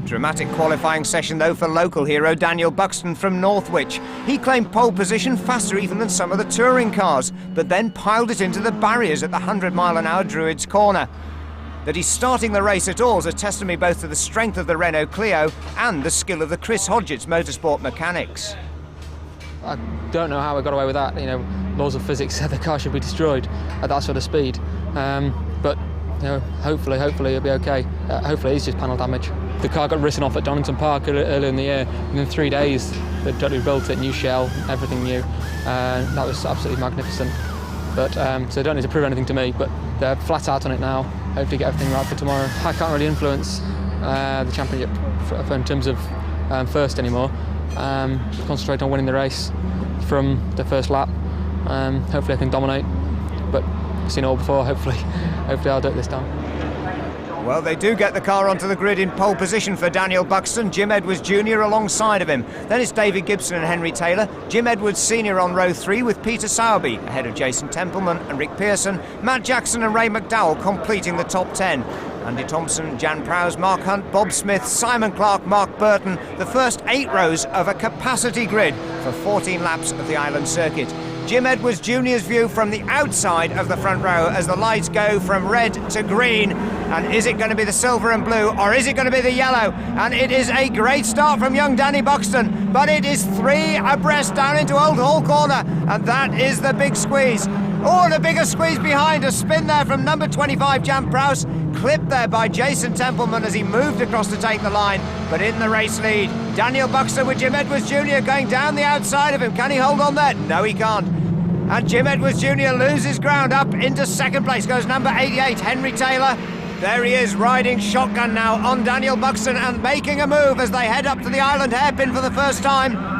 Dramatic qualifying session though for local hero Daniel Buxton from Northwich. He claimed pole position faster even than some of the touring cars, but then piled it into the barriers at the 100-mile-an-hour Druids Corner. That he's starting the race at all is a testimony both to the strength of the Renault Clio and the skill of the Chris Hodgetts motorsport mechanics. I don't know how I got away with that. You know, laws of physics said the car should be destroyed at that sort of speed. But you know, hopefully it'll be okay. Hopefully it's just panel damage. The car got written off at Donington Park earlier in the year. Within 3 days, they'd rebuilt it, new shell, everything new. That was absolutely magnificent. But so they don't need to prove anything to me, but they're flat out on it now. Hopefully get everything right for tomorrow. I can't really influence the championship in terms of first anymore. Concentrate on winning the race from the first lap. Hopefully I can dominate, but I've seen it all before. Hopefully I'll do it this time. Well, they do get the car onto the grid in pole position for Daniel Buxton, Jim Edwards Jr. alongside of him. Then it's David Gibson and Henry Taylor, Jim Edwards Sr. on row 3 with Peter Sowerby ahead of Jason Templeman and Rick Pearson, Matt Jackson and Ray McDowell completing the top 10. Andy Thompson, Jan Prowse, Mark Hunt, Bob Smith, Simon Clark, Mark Burton, the first 8 rows of a capacity grid for 14 laps of the island circuit. Jim Edwards Jr.'s view from the outside of the front row as the lights go from red to green. And is it going to be the silver and blue, or is it going to be the yellow? And it is a great start from young Danny Buxton, but it is 3 abreast down into Old Hall Corner, and that is the big squeeze. Oh, and a bigger squeeze behind, a spin there from number 25, Jan Prowse, clipped there by Jason Templeman as he moved across to take the line, but in the race lead, Daniel Buxton with Jim Edwards Jr. going down the outside of him. Can he hold on there? No, he can't. And Jim Edwards Jr. loses ground. Up into second place goes number 88, Henry Taylor. There he is, riding shotgun now on Daniel Buxton and making a move as they head up to the island hairpin for the first time.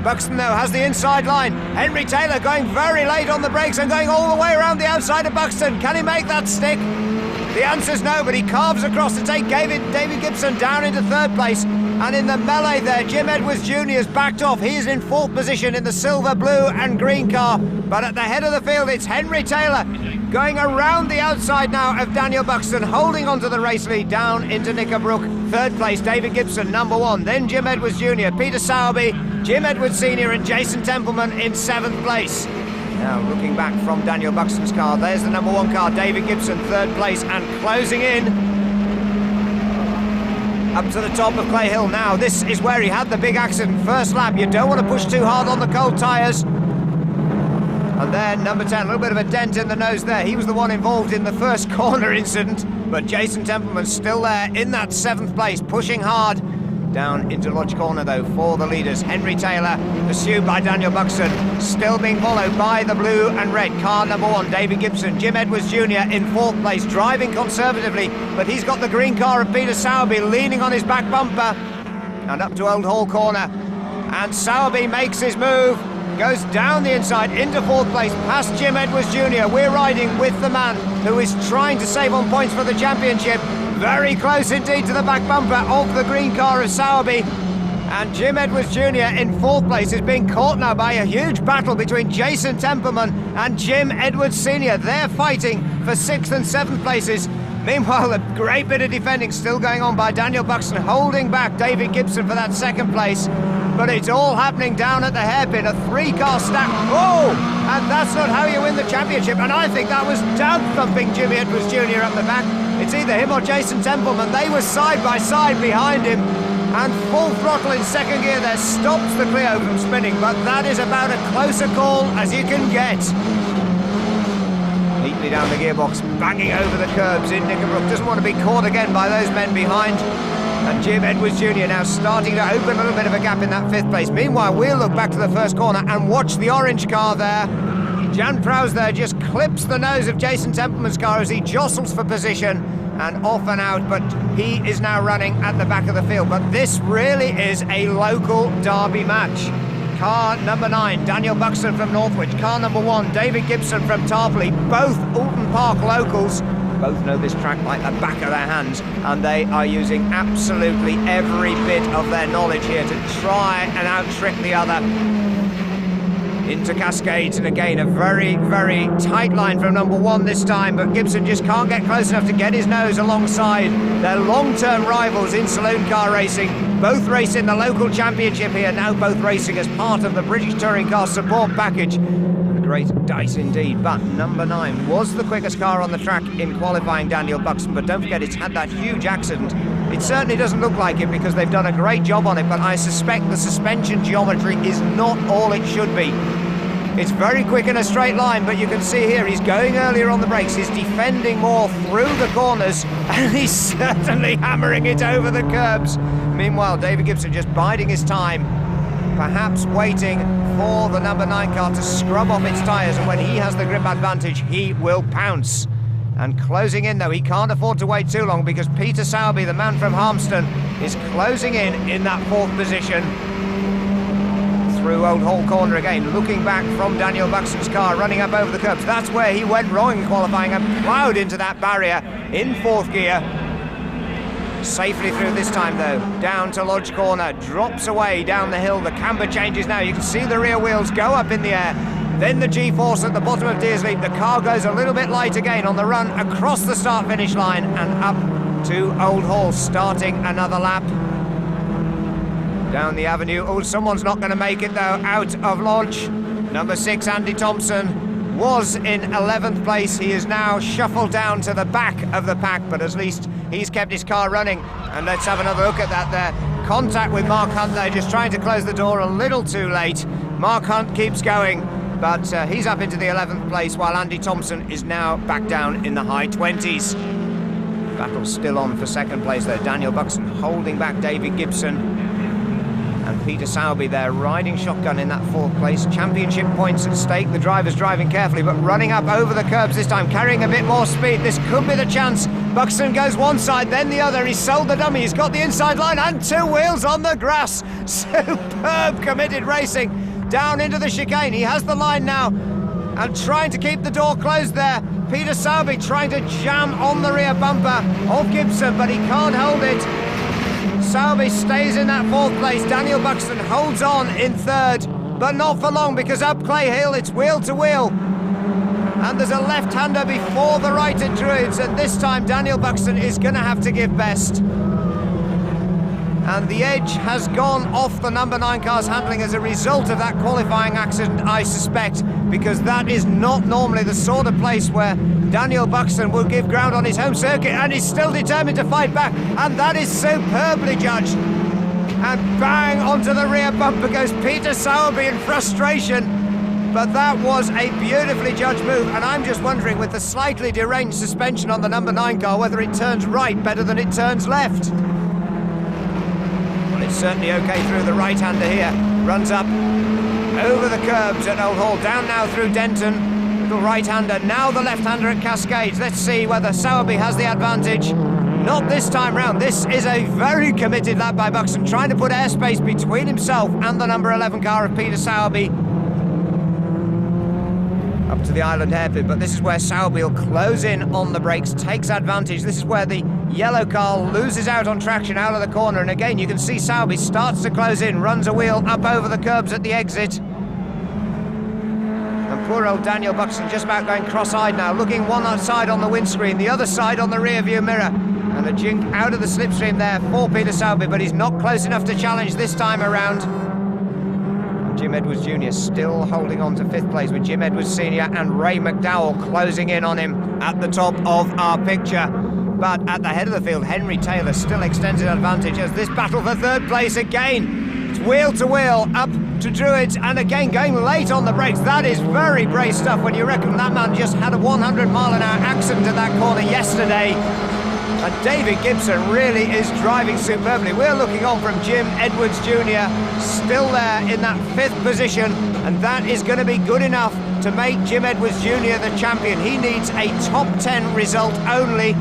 Buxton, though, has the inside line. Henry Taylor going very late on the brakes and going all the way around the outside of Buxton. Can he make that stick? The answer's no, but he carves across to take David Gibson down into third place. And in the melee there, Jim Edwards Jr. has backed off. He is in fourth position in the silver, blue and green car. But at the head of the field, it's Henry Taylor going around the outside now of Daniel Buxton, holding onto the race lead down into Knickerbrook. Third place, David Gibson, number 1. Then Jim Edwards Jr., Peter Sowerby, Jim Edwards Sr. and Jason Templeman in 7th place. Now looking back from Daniel Buxton's car, there's the number 1 car, David Gibson, 3rd place and closing in. Up to the top of Clay Hill now. This is where he had the big accident. First lap, you don't want to push too hard on the cold tyres. And then number 10, a little bit of a dent in the nose there. He was the one involved in the first corner incident. But Jason Templeman's still there in that 7th place, pushing hard. Down into Lodge Corner though for the leaders. Henry Taylor, pursued by Daniel Buxton, still being followed by the blue and red car number 1, David Gibson. Jim Edwards Jr. in 4th place, driving conservatively, but he's got the green car of Peter Sowerby leaning on his back bumper. And up to Old Hall Corner, and Sowerby makes his move, goes down the inside into 4th place, past Jim Edwards Jr. We're riding with the man who is trying to save on points for the championship. Very close indeed to the back bumper of the green car of Sowerby. And Jim Edwards Jr. in 4th place is being caught now by a huge battle between Jason Templeman and Jim Edwards Sr. They're fighting for 6th and 7th places. Meanwhile, a great bit of defending still going on by Daniel Buxton, holding back David Gibson for that 2nd place. But it's all happening down at the hairpin, a 3-car stack. Oh! And that's not how you win the championship. And I think that was down-thumping Jimmy Edwards Jr. up the back. It's either him or Jason Templeman. They were side by side behind him. And full throttle in 2nd gear there stops the Clio from spinning. But that is about as close a call as you can get. Neatly down the gearbox, banging over the curbs in Knickerbrook. Doesn't want to be caught again by those men behind. And Jim Edwards Jr. now starting to open a little bit of a gap in that 5th place. Meanwhile, we'll look back to the first corner and watch the orange car there. Jan Prowse there just clips the nose of Jason Templeman's car as he jostles for position and off and out, but he is now running at the back of the field. But this really is a local derby match. Car number 9, Daniel Buxton from Northwich. Car number 1, David Gibson from Tarpley. Both Oulton Park locals. Both know this track like the back of their hands, and they are using absolutely every bit of their knowledge here to try and out-trick the other. into Cascades, and again a very, very tight line from number 1 this time, but Gibson just can't get close enough to get his nose alongside their long-term rivals in saloon car racing. Both race in the local championship here, now both racing as part of the British Touring Car support package. A great dice indeed, but number 9 was the quickest car on the track in qualifying, Daniel Buxton, but don't forget it's had that huge accident. It certainly doesn't look like it because they've done a great job on it, but I suspect the suspension geometry is not all it should be. It's very quick in a straight line, but you can see here he's going earlier on the brakes, he's defending more through the corners, and he's certainly hammering it over the curbs. Meanwhile, David Gibson just biding his time, perhaps waiting for the number 9 car to scrub off its tyres, and when he has the grip advantage, he will pounce. And closing in though, he can't afford to wait too long because Peter Sowerby, the man from Harmston, is closing in that 4th position. Through Old Hall Corner again, looking back from Daniel Buxton's car, running up over the curbs. That's where he went wrong in qualifying and ploughed into that barrier in 4th gear. Safely through this time though, down to Lodge Corner, drops away down the hill, the camber changes now, you can see the rear wheels go up in the air, then the G-force at the bottom of Deersley, the car goes a little bit light again on the run across the start-finish line and up to Old Hall, starting another lap. Down the avenue, oh, someone's not going to make it though, out of Lodge. Number 6, Andy Thompson, was in 11th place. He is now shuffled down to the back of the pack, but at least he's kept his car running. And let's have another look at that there. Contact with Mark Hunt there, just trying to close the door a little too late. Mark Hunt keeps going, but he's up into the 11th place, while Andy Thompson is now back down in the high 20s. Battle still on for 2nd place though. Daniel Buxton holding back David Gibson. And Peter Sowerby there riding shotgun in that 4th place. Championship points at stake. The driver's driving carefully, but running up over the curbs this time, carrying a bit more speed. This could be the chance. Buxton goes one side, then the other. He's sold the dummy. He's got the inside line and 2 wheels on the grass. Superb committed racing down into the chicane. He has the line now and trying to keep the door closed there. Peter Sowerby trying to jam on the rear bumper of Gibson, but he can't hold it. Sowerby stays in that 4th place. Daniel Buxton holds on in 3rd, but not for long because up Clay Hill it's wheel to wheel. And there's a left-hander before the right at Druids, and this time Daniel Buxton is going to have to give best. And the edge has gone off the number 9 car's handling as a result of that qualifying accident, I suspect, because that is not normally the sort of place where Daniel Buxton will give ground on his home circuit, and he's still determined to fight back, and that is superbly judged. And bang onto the rear bumper goes Peter Sowerby in frustration, but that was a beautifully judged move, and I'm just wondering, with the slightly deranged suspension on the number 9 car, whether it turns right better than it turns left. Well, it's certainly okay through the right-hander here, runs up over the curbs at Old Hall, down now through Denton. Little right-hander, now the left-hander at Cascades. Let's see whether Sowerby has the advantage. Not this time round. This is a very committed lap by Buxton, trying to put airspace between himself and the number 11 car of Peter Sowerby. Up to the island hairpin, but this is where Sowerby will close in on the brakes, takes advantage. This is where the yellow car loses out on traction out of the corner, and again you can see Sowerby starts to close in, runs a wheel up over the curbs at the exit. And poor old Daniel Buxton just about going cross-eyed now, looking one side on the windscreen, the other side on the rear view mirror. And a jink out of the slipstream there for Peter Sowerby, but he's not close enough to challenge this time around. Jim Edwards Jr. still holding on to 5th place, with Jim Edwards Sr. and Ray McDowell closing in on him at the top of our picture. But at the head of the field, Henry Taylor still extends an advantage as this battle for 3rd place again. It's wheel to wheel up to Druids, and again going late on the brakes. That is very brave stuff when you reckon that man just had a 100-mile-an-hour accident at that corner yesterday. And David Gibson really is driving superbly. We're looking on from Jim Edwards Jr. still there in that 5th position, and that is going to be good enough to make Jim Edwards Jr. the champion. He needs a top 10 result only.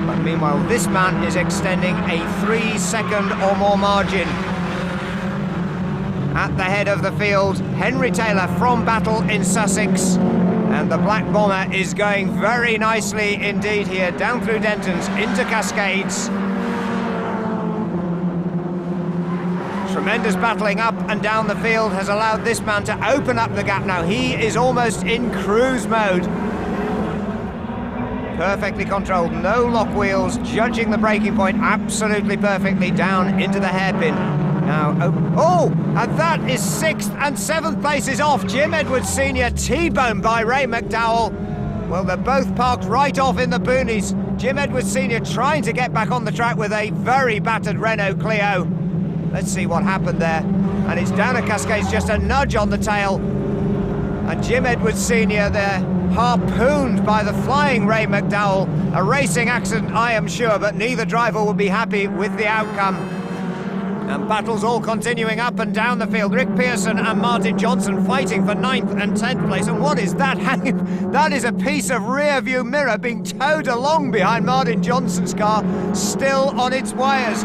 But meanwhile, this man is extending a 3-second or more margin. At the head of the field, Henry Taylor from Battle in Sussex. And the Black Bomber is going very nicely indeed here, down through Dentons, into Cascades. Tremendous Tremendous battling up and down the field has allowed this man to open up the gap now. He is almost in cruise mode. Perfectly controlled, no lock wheels, judging the braking point absolutely perfectly down into the hairpin. Now, and that is 6th and 7th places off. Jim Edwards Sr. T-boned by Ray McDowell. Well, they're both parked right off in the boonies. Jim Edwards Sr. trying to get back on the track with a very battered Renault Clio. Let's see what happened there. And it's down at Cascades, just a nudge on the tail. And Jim Edwards Sr. there, harpooned by the flying Ray McDowell. A racing accident, I am sure, but neither driver will be happy with the outcome. And battles all continuing up and down the field. Rick Pearson and Martin Johnson fighting for 9th and 10th place. And what is that hanging? That is a piece of rear view mirror being towed along behind Martin Johnson's car, still on its wires.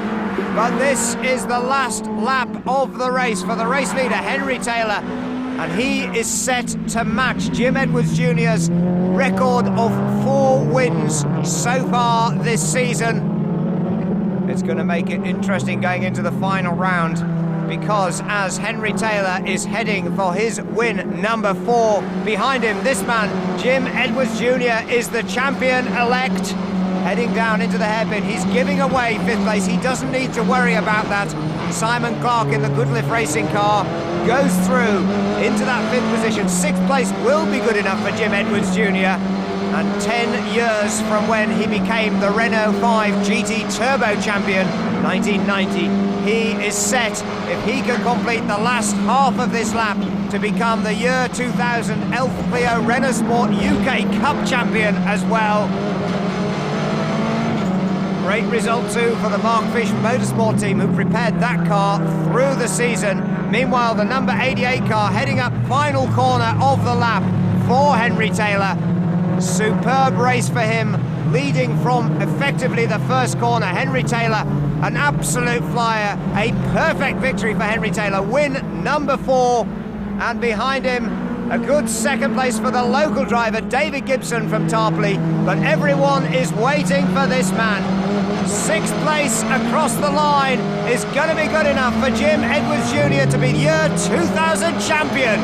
But this is the last lap of the race for the race leader, Henry Taylor. And he is set to match Jim Edwards Jr.'s record of 4 wins so far this season. It's going to make it interesting going into the final round, because as Henry Taylor is heading for his win number 4, behind him, this man, Jim Edwards Jr., is the champion-elect. Heading down into the hairpin, he's giving away 5th place. He doesn't need to worry about that. Simon Clark in the Goodlift racing car goes through into that 5th position. 6th place will be good enough for Jim Edwards Jr. And 10 years from when he became the Renault 5 GT Turbo Champion, 1990, he is set, if he can complete the last half of this lap, to become the year 2000 Elf Clio Renault Sport UK Cup Champion as well. Great result too for the Mark Fish Motorsport team, who prepared that car through the season. Meanwhile, the number 88 car heading up final corner of the lap for Henry Taylor. Superb race for him, leading from effectively the first corner. Henry Taylor, an absolute flyer, a perfect victory for Henry Taylor, win number 4, and behind him a good 2nd place for the local driver David Gibson from Tarpley, but everyone is waiting for this man. 6th place across the line is going to be good enough for Jim Edwards Jr. to be the year 2000 champion.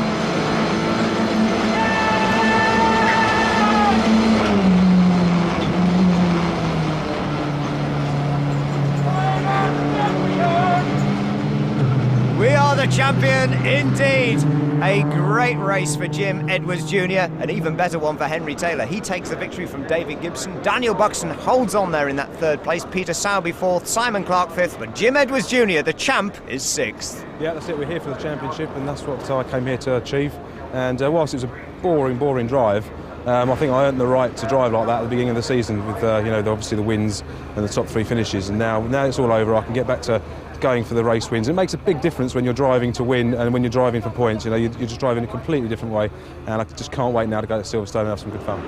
We are the champion indeed. A great race for Jim Edwards Jr., an even better one for Henry Taylor. He takes the victory from David Gibson. Daniel Buxton holds on there in that 3rd place. Peter Sowerby 4th, Simon Clark 5th, but Jim Edwards Jr., the champ, is 6th. Yeah, that's it. We're here for the championship, and that's what I came here to achieve. And whilst it was a boring drive, I think I earned the right to drive like that at the beginning of the season with obviously the wins and the top 3 finishes. And now it's all over. I can get back to going for the race wins. It makes a big difference when you're driving to win and when you're driving for points. You're just driving in a completely different way, and I just can't wait now to go to Silverstone and have some good fun.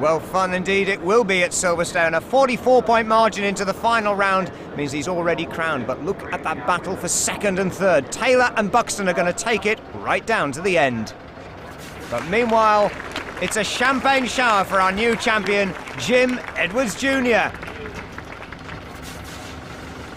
Well, fun indeed it will be at Silverstone. A 44-point margin into the final round means he's already crowned, but look at that battle for 2nd and 3rd. Taylor and Buxton are going to take it right down to the end. But meanwhile, it's a champagne shower for our new champion, Jim Edwards Jr.